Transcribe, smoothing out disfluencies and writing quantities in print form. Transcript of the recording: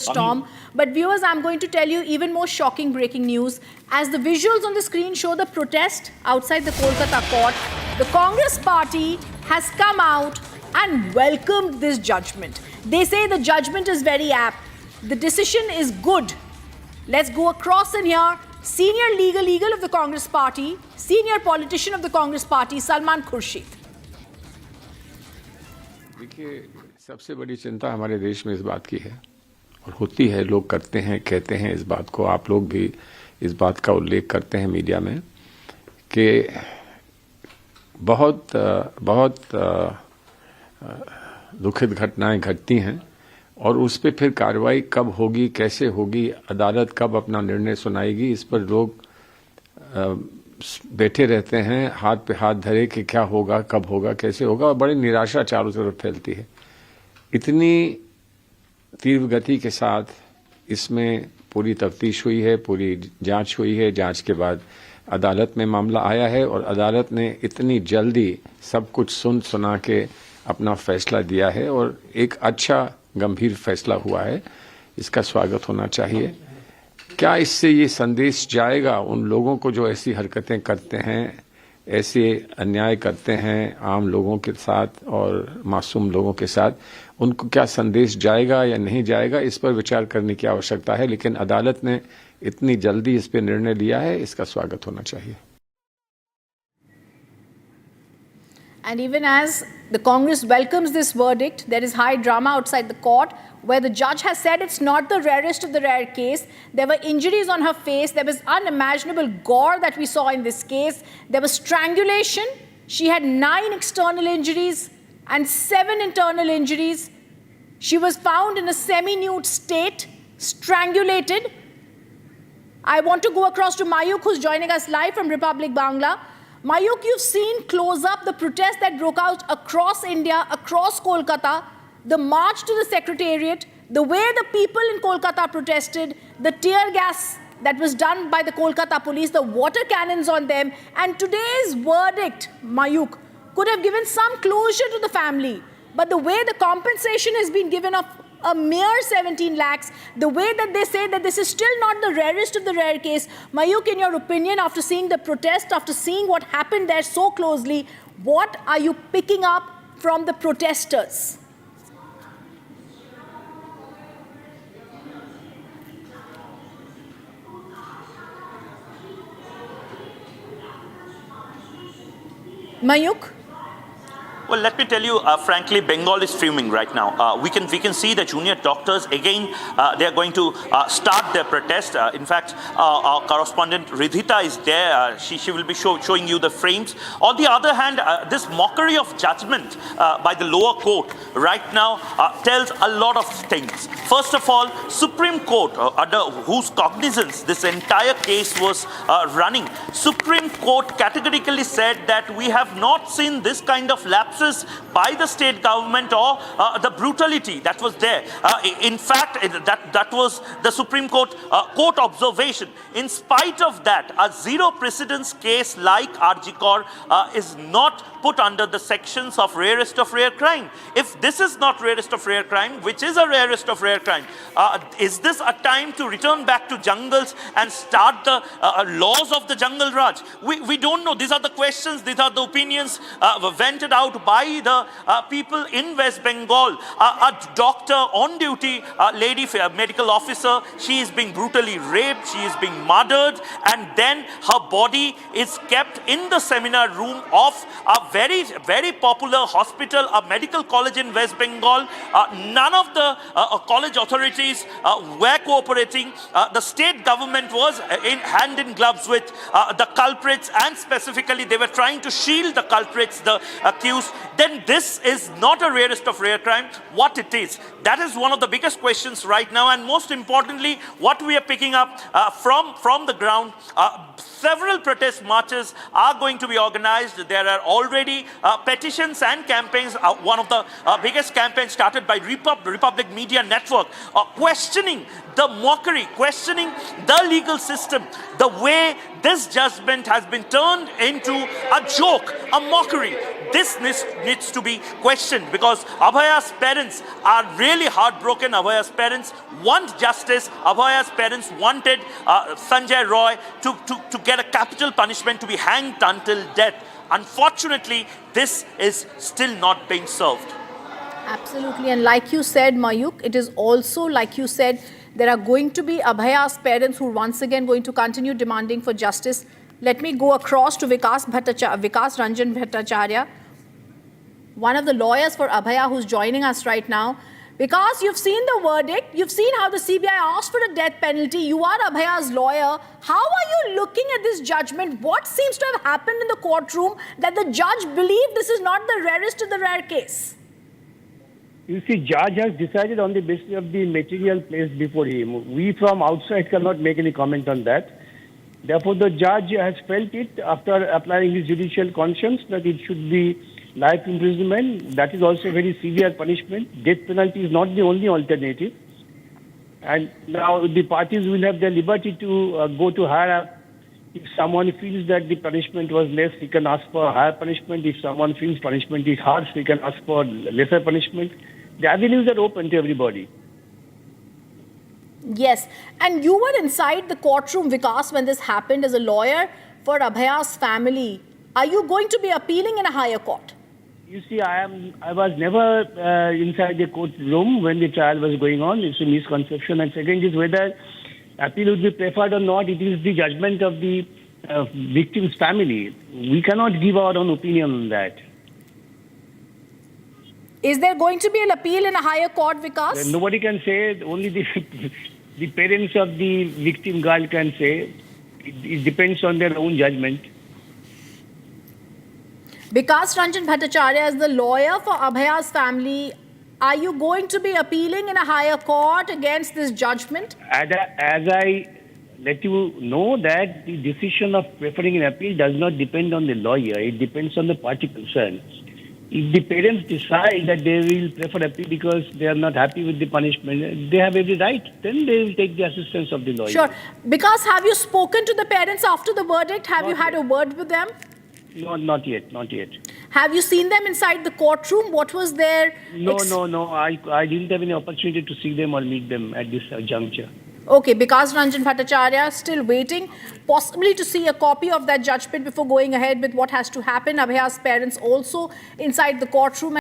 storm. But viewers, I'm going to tell you even more shocking breaking news. As the visuals on the screen show the protest outside the Kolkata court, the Congress party has come out and welcomed this judgment. They say the judgment is very apt. The decision is good. Let's go across in here. Senior legal of the Congress party, senior politician of the Congress party, Salman Khurshid. देखिए, सबसे बड़ी चिंता हमारे देश में इस बात की है और होती है, लोग करते हैं, कहते हैं इस बात को, आप लोग भी इस बात का उल्लेख करते हैं मीडिया में कि बहुत दुखद घटनाएं घटती हैं और उस पर फिर कार्रवाई कब होगी, कैसे होगी, अदालत कब अपना निर्णय सुनाएगी, इस पर लोग बैठे रहते हैं हाथ पे हाथ धरे कि क्या होगा, कब होगा, कैसे होगा, और बड़ी निराशा चारों तरफ फैलती है। इतनी तीव्र गति के साथ इसमें पूरी तफ्तीश हुई है, पूरी जांच हुई है, जांच के बाद अदालत में मामला आया है और अदालत ने इतनी जल्दी सब कुछ सुना के अपना फैसला दिया है और एक अच्छा गंभीर फैसला हुआ है। इसका स्वागत होना चाहिए। क्या इससे ये संदेश जाएगा उन लोगों को जो ऐसी हरकतें करते हैं, ऐसे अन्याय करते हैं आम लोगों के साथ और मासूम लोगों के साथ, उनको क्या संदेश जाएगा या नहीं जाएगा, इस पर विचार करने की आवश्यकता है। लेकिन अदालत ने इतनी जल्दी इस पर निर्णय लिया है, इसका स्वागत होना चाहिए। And even as the Congress welcomes this verdict, there is high drama outside the court where the judge has said it's not the rarest of the rare case. There were injuries on her face. There was unimaginable gore that we saw in this case. There was strangulation. She had 9 external injuries and 7 internal injuries. She was found in a semi-nude state, strangulated. I want to go across to Mayuk, who's joining us live from Republic Bangla. Mayuk, you've seen close up the protest that broke out across India, across Kolkata, the march to the Secretariat, the way the people in Kolkata protested, the tear gas that was done by the Kolkata police, the water cannons on them, and today's verdict, Mayuk, could have given some closure to the family. But the way the compensation has been given of a mere 17 lakhs, the way that they say that this is still not the rarest of the rare case. Mayuk, in your opinion, after seeing the protest, after seeing what happened there so closely, what are you picking up from the protesters? Mayuk? Well, let me tell you, frankly, Bengal is fuming right now. We can see the junior doctors again. They are going to start their protest. In fact, our correspondent Ridhita is there. She will be showing you the frames. On the other hand, this mockery of judgment by the lower court right now tells a lot of things. First of all, Supreme Court, under whose cognizance this entire case was running, Supreme Court categorically said that we have not seen this kind of lapse by the state government or the brutality that was there. In fact, that was the Supreme Court court observation. In spite of that, a zero precedence case like Arjikor is not put under the sections of rarest of rare crime. If this is not rarest of rare crime, which is a rarest of rare crime, is this a time to return back to jungles and start the laws of the jungle Raj? We don't know. These are the questions, these are the opinions vented out by the people in West Bengal. A doctor on duty, a lady, a medical officer, she is being brutally raped, she is being murdered, and then her body is kept in the seminar room of a very, very popular hospital, a medical college in West Bengal. None of the college authorities were cooperating. The state government was hand in gloves with the culprits, and specifically they were trying to shield the culprits, the accused. Then this is not a rarest of rare crime. What it is, that is one of the biggest questions right now. And most importantly, what we are picking up from the ground, several protest marches are going to be organized. There are already already petitions and campaigns. One of the biggest campaigns started by Republic Media Network, questioning the mockery, questioning the legal system, the way this judgment has been turned into a joke, a mockery. This needs to be questioned because Abhaya's parents are really heartbroken. Abhaya's parents want justice. Abhaya's parents wanted Sanjoy Roy to get a capital punishment, to be hanged until death. Unfortunately, this is still not being served. Absolutely. And like you said, Mayuk, it is also, like you said, there are going to be Abhaya's parents who are once again going to continue demanding for justice. Let me go across to Vikas Ranjan Bhattacharya, one of the lawyers for Abhaya who's joining us right now. Because you've seen the verdict, you've seen how the CBI asked for a death penalty, you are Abhaya's lawyer. How are you looking at this judgment? What seems to have happened in the courtroom that the judge believed this is not the rarest of the rare case? You see, judge has decided on the basis of the material placed before him. We from outside cannot make any comment on that. Therefore, the judge has felt it after applying his judicial conscience that it should be life imprisonment. That is also a very severe punishment. Death penalty is not the only alternative. And now the parties will have the liberty to go to higher. If someone feels that the punishment was less, he can ask for higher punishment. If someone feels punishment is harsh, he can ask for lesser punishment. The avenues are open to everybody. Yes. And you were inside the courtroom, Vikas, when this happened as a lawyer for Abhaya's family. Are you going to be appealing in a higher court? You see, I was never inside the courtroom when the trial was going on. It's a misconception. And second is whether appeal would be preferred or not. It is the judgment of the victim's family. We cannot give our own opinion on that. Is there going to be an appeal in a higher court, Vikas? Nobody can say. Only the parents of the victim girl can say. It depends on their own judgment. Vikas Ranjan Bhattacharya is the lawyer for Abhaya's family. Are you going to be appealing in a higher court against this judgment? As I let you know that the decision of preferring an appeal does not depend on the lawyer. It depends on the party concerned. If the parents decide that they will prefer appeal because they are not happy with the punishment, they have every right. Then they will take the assistance of the lawyer. Sure. Because have you spoken to the parents after the verdict? Have you had a word with them? No, not yet. Not yet. Have you seen them inside the courtroom? What was their... No. I didn't have any opportunity to see them or meet them at this juncture. Okay, because Ranjan Bhattacharya still waiting, possibly to see a copy of that judgment before going ahead with what has to happen. Abhaya's parents also inside the courtroom.